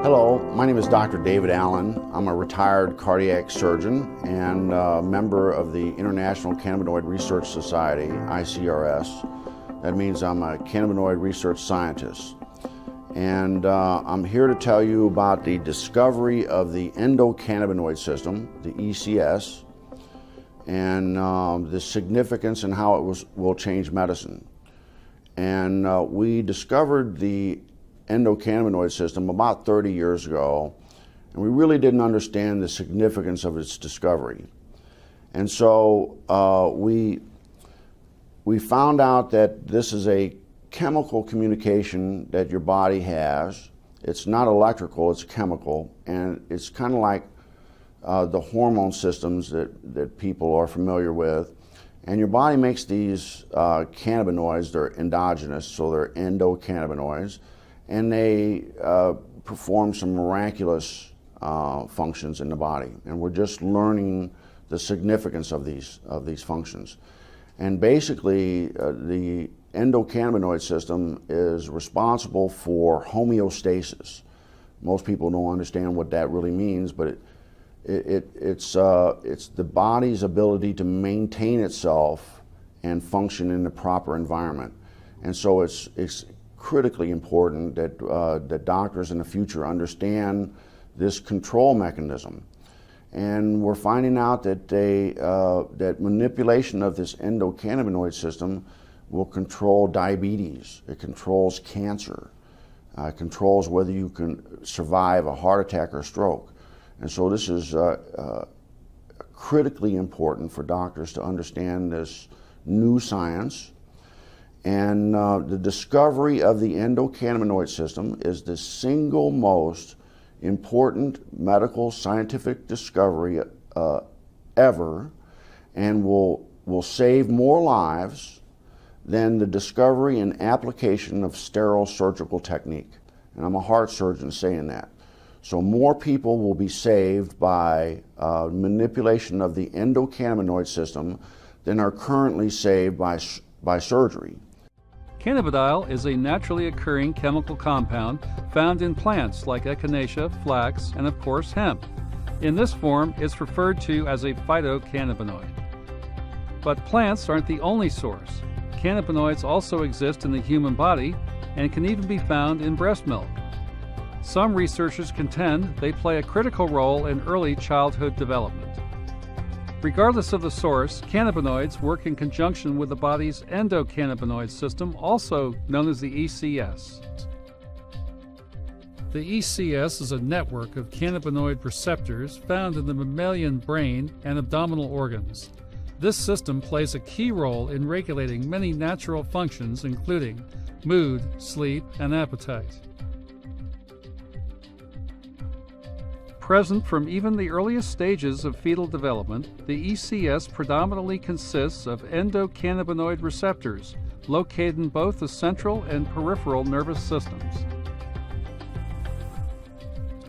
Hello, my name is Dr. David Allen. I'm a retired cardiac surgeon and a member of the International Cannabinoid Research Society, ICRS. That means I'm a cannabinoid research scientist. And I'm here to tell you about the discovery of the endocannabinoid system, the ECS, and the significance and how it will change medicine. And we discovered the endocannabinoid system about 30 years ago, and we really didn't understand the significance of its discovery. And so we found out that this is a chemical communication that your body has. It's not electrical, it's chemical, and it's kind of like the hormone systems that people are familiar with. And your body makes these cannabinoids. They're endogenous, so they're endocannabinoids, and they perform some miraculous functions in the body. And we're just learning the significance of these functions. And basically, the endocannabinoid system is responsible for homeostasis. Most people don't understand what that really means, but it's the body's ability to maintain itself and function in the proper environment. And so it's critically important that doctors in the future understand this control mechanism. And we're finding out that that manipulation of this endocannabinoid system will control diabetes. It controls cancer. It controls whether you can survive a heart attack or stroke. And so this is critically important for doctors to understand this new science. And the discovery of the endocannabinoid system is the single most important medical scientific discovery ever, and will save more lives than the discovery and application of sterile surgical technique. And I'm a heart surgeon saying that. So more people will be saved by manipulation of the endocannabinoid system than are currently saved by surgery. Cannabidiol is a naturally occurring chemical compound found in plants like echinacea, flax, and of course hemp. In this form, it's referred to as a phytocannabinoid. But plants aren't the only source. Cannabinoids also exist in the human body and can even be found in breast milk. Some researchers contend they play a critical role in early childhood development. Regardless of the source, cannabinoids work in conjunction with the body's endocannabinoid system, also known as the ECS. The ECS is a network of cannabinoid receptors found in the mammalian brain and abdominal organs. This system plays a key role in regulating many natural functions, including mood, sleep, and appetite. Present from even the earliest stages of fetal development, the ECS predominantly consists of endocannabinoid receptors located in both the central and peripheral nervous systems.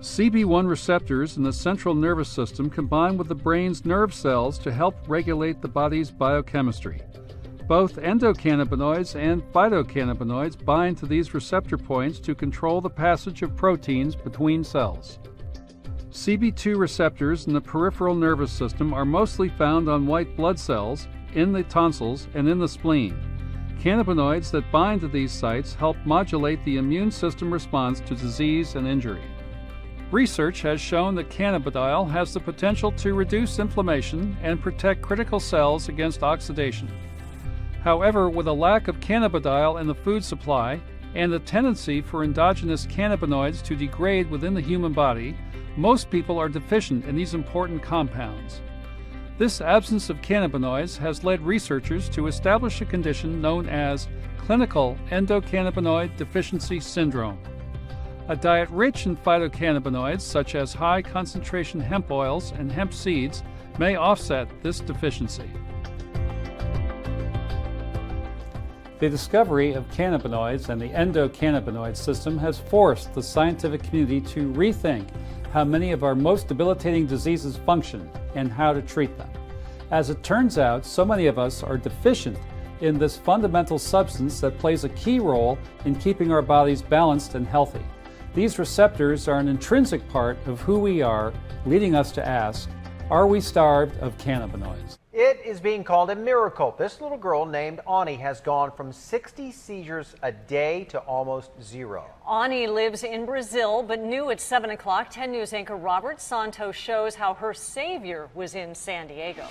CB1 receptors in the central nervous system combine with the brain's nerve cells to help regulate the body's biochemistry. Both endocannabinoids and phytocannabinoids bind to these receptor points to control the passage of proteins between cells. CB2 receptors in the peripheral nervous system are mostly found on white blood cells, in the tonsils, and in the spleen. Cannabinoids that bind to these sites help modulate the immune system response to disease and injury. Research has shown that cannabidiol has the potential to reduce inflammation and protect critical cells against oxidation. However, with a lack of cannabidiol in the food supply and the tendency for endogenous cannabinoids to degrade within the human body, most people are deficient in these important compounds. This absence of cannabinoids has led researchers to establish a condition known as clinical endocannabinoid deficiency syndrome. A diet rich in phytocannabinoids, such as high concentration hemp oils and hemp seeds, may offset this deficiency. The discovery of cannabinoids and the endocannabinoid system has forced the scientific community to rethink how many of our most debilitating diseases function and how to treat them. As it turns out, so many of us are deficient in this fundamental substance that plays a key role in keeping our bodies balanced and healthy. These receptors are an intrinsic part of who we are, leading us to ask, are we starved of cannabinoids? It is being called a miracle. This little girl named Ani has gone from 60 seizures a day to almost zero. Ani lives in Brazil, but new at 7 o'clock, 10 News anchor Robert Santos shows how her savior was in San Diego.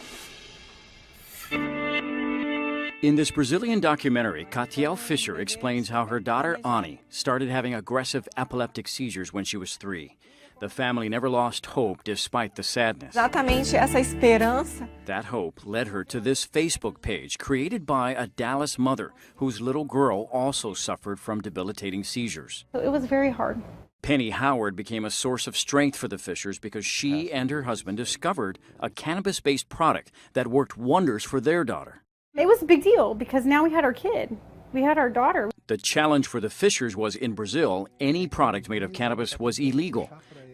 In this Brazilian documentary, Catiel Fischer explains how her daughter Ani started having aggressive epileptic seizures when she was 3. The family never lost hope despite the sadness. Exatamente essa esperança. That hope led her to this Facebook page created by a Dallas mother whose little girl also suffered from debilitating seizures. It was very hard. Penny Howard became a source of strength for the Fishers because she and her husband discovered a cannabis-based product that worked wonders for their daughter. It was a big deal because now we had our kid. We had our daughter. The challenge for the Fishers was in Brazil, any product made of cannabis was illegal.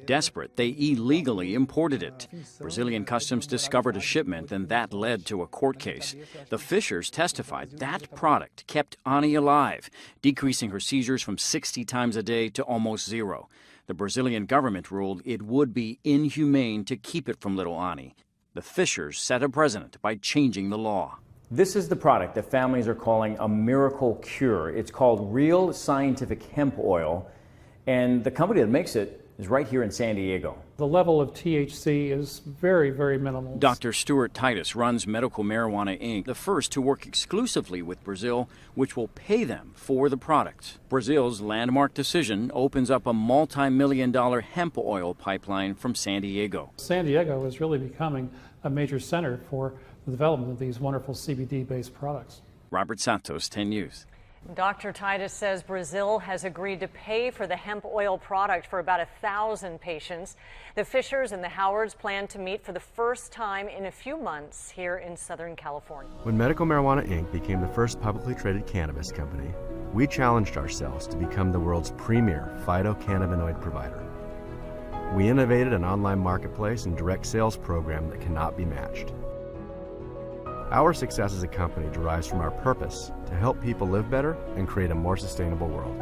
Desperate, they illegally imported it. Brazilian customs discovered a shipment, and that led to a court case. The Fishers testified that product kept Ani alive, decreasing her seizures from 60 times a day to almost zero. The Brazilian government ruled it would be inhumane to keep it from little Ani. The Fishers set a precedent by changing the law. This is the product that families are calling a miracle cure. It's called Real Scientific Hemp Oil, and the company that makes it is right here in San Diego. The level of THC is very, very minimal. Dr. Stuart Titus runs Medical Marijuana Inc., the first to work exclusively with Brazil, which will pay them for the product. Brazil's landmark decision opens up a multi-million-dollar hemp oil pipeline from San Diego. San Diego is really becoming a major center for the development of these wonderful CBD-based products. Robert Santos, 10 News. Dr. Titus says Brazil has agreed to pay for the hemp oil product for about 1,000 patients. The Fishers and the Howards plan to meet for the first time in a few months here in Southern California. When Medical Marijuana Inc. became the first publicly traded cannabis company, we challenged ourselves to become the world's premier phytocannabinoid provider. We innovated an online marketplace and direct sales program that cannot be matched. Our success as a company derives from our purpose to help people live better and create a more sustainable world.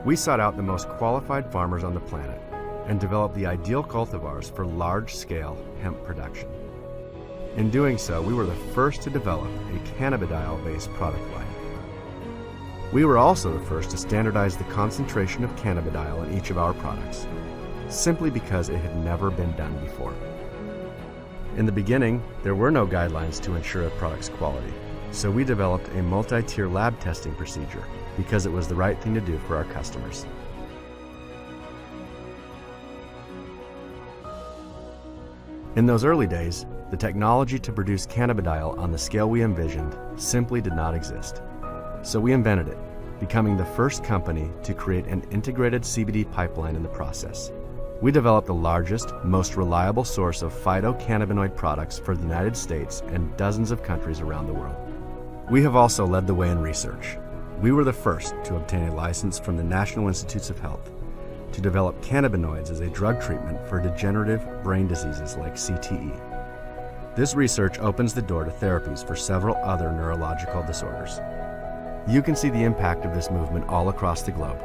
We sought out the most qualified farmers on the planet and developed the ideal cultivars for large-scale hemp production. In doing so, we were the first to develop a cannabidiol-based product line. We were also the first to standardize the concentration of cannabidiol in each of our products, simply because it had never been done before. In the beginning, there were no guidelines to ensure a product's quality, so we developed a multi-tier lab testing procedure because it was the right thing to do for our customers. In those early days, the technology to produce cannabidiol on the scale we envisioned simply did not exist. So we invented it, becoming the first company to create an integrated CBD pipeline in the process. We developed the largest, most reliable source of phytocannabinoid products for the United States and dozens of countries around the world. We have also led the way in research. We were the first to obtain a license from the National Institutes of Health to develop cannabinoids as a drug treatment for degenerative brain diseases like CTE. This research opens the door to therapies for several other neurological disorders. You can see the impact of this movement all across the globe.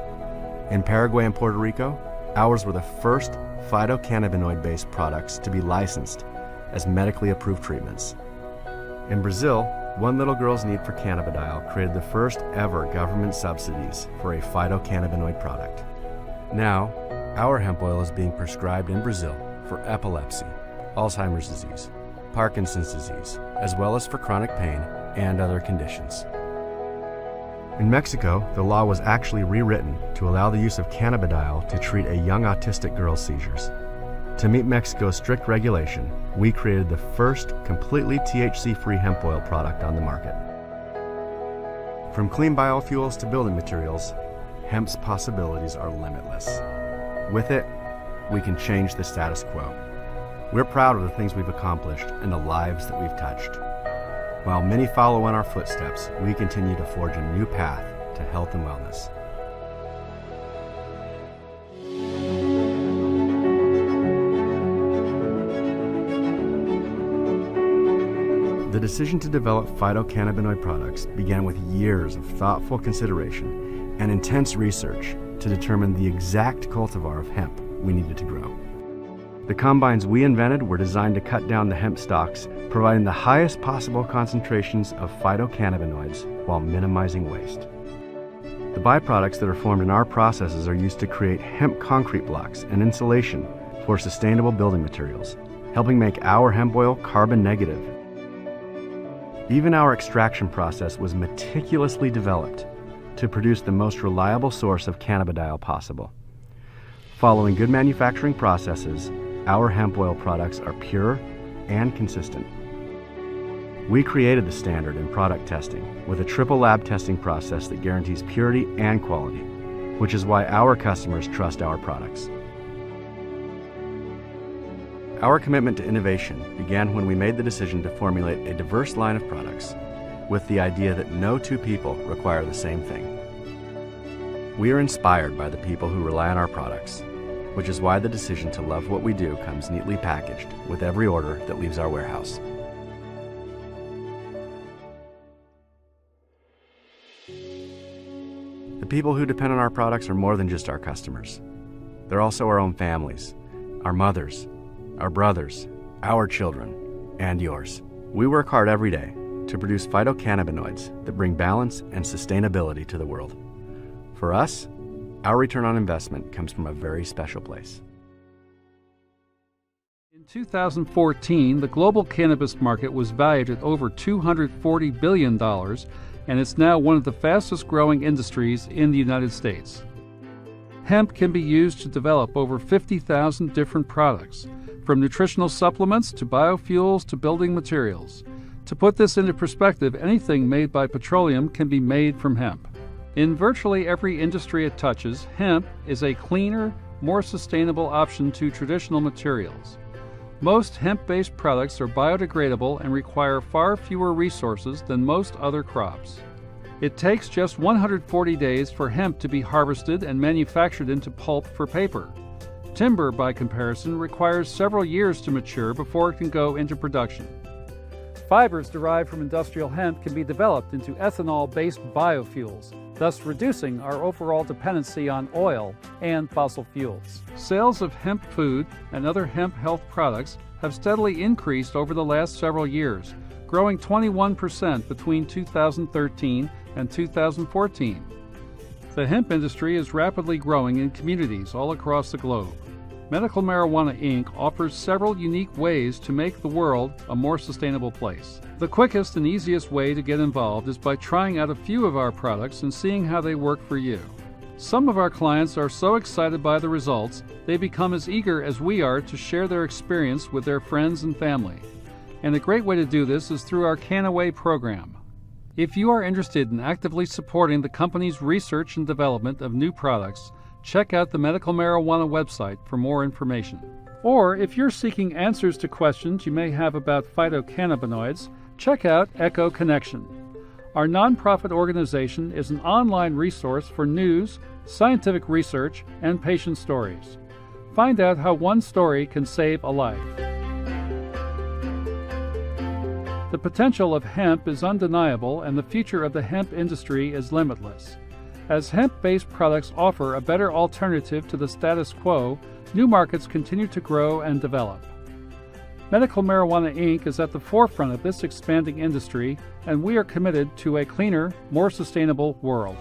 In Paraguay and Puerto Rico, ours were the first phytocannabinoid-based products to be licensed as medically approved treatments. In Brazil, one little girl's need for cannabidiol created the first ever government subsidies for a phytocannabinoid product. Now, our hemp oil is being prescribed in Brazil for epilepsy, Alzheimer's disease, Parkinson's disease, as well as for chronic pain and other conditions. In Mexico, the law was actually rewritten to allow the use of cannabidiol to treat a young autistic girl's seizures. To meet Mexico's strict regulation, we created the first completely THC-free hemp oil product on the market. From clean biofuels to building materials, hemp's possibilities are limitless. With it, we can change the status quo. We're proud of the things we've accomplished and the lives that we've touched. While many follow in our footsteps, we continue to forge a new path to health and wellness. The decision to develop phytocannabinoid products began with years of thoughtful consideration and intense research to determine the exact cultivar of hemp we needed to grow. The combines we invented were designed to cut down the hemp stalks, providing the highest possible concentrations of phytocannabinoids while minimizing waste. The byproducts that are formed in our processes are used to create hemp concrete blocks and insulation for sustainable building materials, helping make our hemp oil carbon negative. Even our extraction process was meticulously developed to produce the most reliable source of cannabidiol possible. Following good manufacturing processes, our hemp oil products are pure and consistent. We created the standard in product testing with a triple lab testing process that guarantees purity and quality, which is why our customers trust our products. Our commitment to innovation began when we made the decision to formulate a diverse line of products with the idea that no two people require the same thing. We are inspired by the people who rely on our products, which is why the decision to love what we do comes neatly packaged with every order that leaves our warehouse. The people who depend on our products are more than just our customers. They're also our own families, our mothers, our brothers, our children, and yours. We work hard every day to produce phytocannabinoids that bring balance and sustainability to the world. For us, our return on investment comes from a very special place. In 2014, the global cannabis market was valued at over $240 billion, and it's now one of the fastest growing industries in the United States. Hemp can be used to develop over 50,000 different products, from nutritional supplements to biofuels to building materials. To put this into perspective, anything made by petroleum can be made from hemp. In virtually every industry it touches, hemp is a cleaner, more sustainable option to traditional materials. Most hemp-based products are biodegradable and require far fewer resources than most other crops. It takes just 140 days for hemp to be harvested and manufactured into pulp for paper. Timber, by comparison, requires several years to mature before it can go into production. Fibers derived from industrial hemp can be developed into ethanol-based biofuels, thus reducing our overall dependency on oil and fossil fuels. Sales of hemp food and other hemp health products have steadily increased over the last several years, growing 21% between 2013 and 2014. The hemp industry is rapidly growing in communities all across the globe. Medical Marijuana Inc. offers several unique ways to make the world a more sustainable place. The quickest and easiest way to get involved is by trying out a few of our products and seeing how they work for you. Some of our clients are so excited by the results, they become as eager as we are to share their experience with their friends and family. And a great way to do this is through our Kannaway program. If you are interested in actively supporting the company's research and development of new products, check out the Medical Marijuana website for more information. Or if you're seeking answers to questions you may have about phytocannabinoids, check out Echo Connection. Our nonprofit organization is an online resource for news, scientific research, and patient stories. Find out how one story can save a life. The potential of hemp is undeniable, and the future of the hemp industry is limitless. As hemp-based products offer a better alternative to the status quo, new markets continue to grow and develop. Medical Marijuana Inc. is at the forefront of this expanding industry, and we are committed to a cleaner, more sustainable world.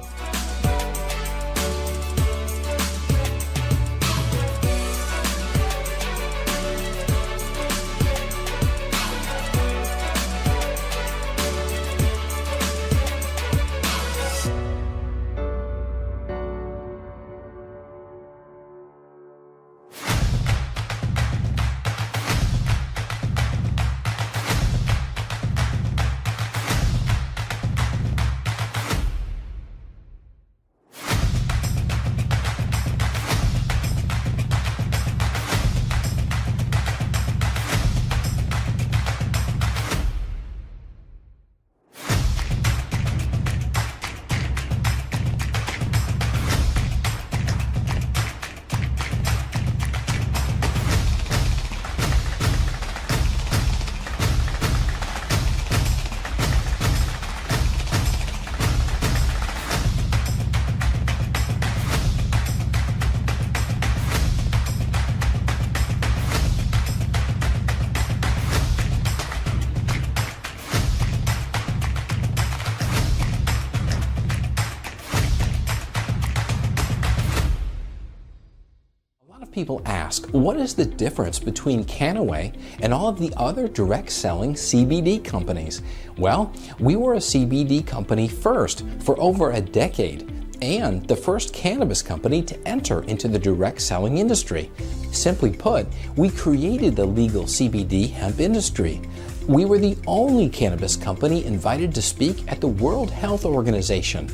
people ask, what is the difference between Kannaway and all of the other direct selling CBD companies? Well, we were a CBD company first for over a decade, and the first cannabis company to enter into the direct selling industry. Simply put, we created the legal CBD hemp industry. We were the only cannabis company invited to speak at the World Health Organization,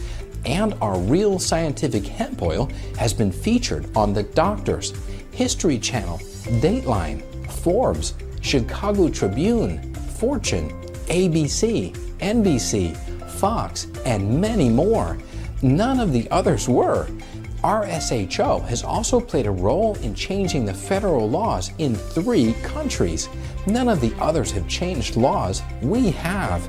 and our Real Scientific Hemp Oil has been featured on the Doctors, History Channel, Dateline, Forbes, Chicago Tribune, Fortune, ABC, NBC, Fox, and many more. None of the others were. Our SHO has also played a role in changing the federal laws in 3 countries. None of the others have changed laws. We have.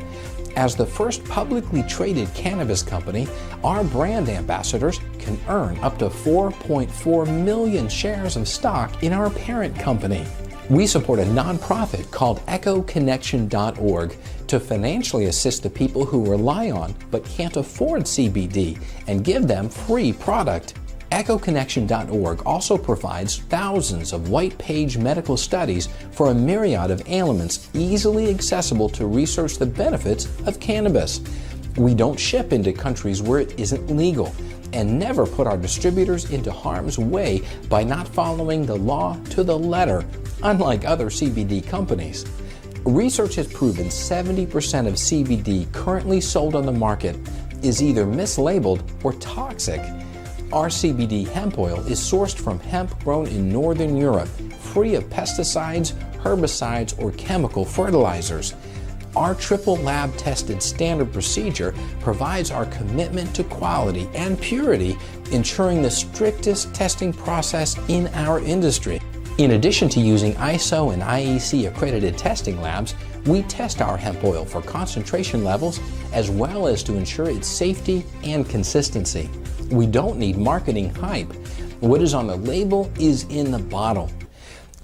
As the first publicly traded cannabis company, our brand ambassadors can earn up to 4.4 million shares of stock in our parent company. We support a nonprofit called EchoConnection.org to financially assist the people who rely on but can't afford CBD and give them free product. EchoConnection.org also provides thousands of white-page medical studies for a myriad of ailments easily accessible to research the benefits of cannabis. We don't ship into countries where it isn't legal and never put our distributors into harm's way by not following the law to the letter, unlike other CBD companies. Research has proven 70% of CBD currently sold on the market is either mislabeled or toxic. Our CBD hemp oil is sourced from hemp grown in Northern Europe, free of pesticides, herbicides, or chemical fertilizers. Our triple lab tested standard procedure provides our commitment to quality and purity, ensuring the strictest testing process in our industry. In addition to using ISO and IEC accredited testing labs, we test our hemp oil for concentration levels as well as to ensure its safety and consistency. We don't need marketing hype. What is on the label is in the bottle.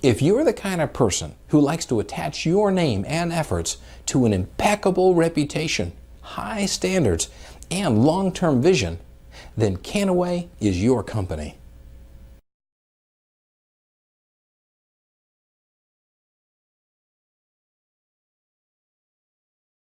If you're the kind of person who likes to attach your name and efforts to an impeccable reputation, high standards, and long-term vision, then Kannaway is your company.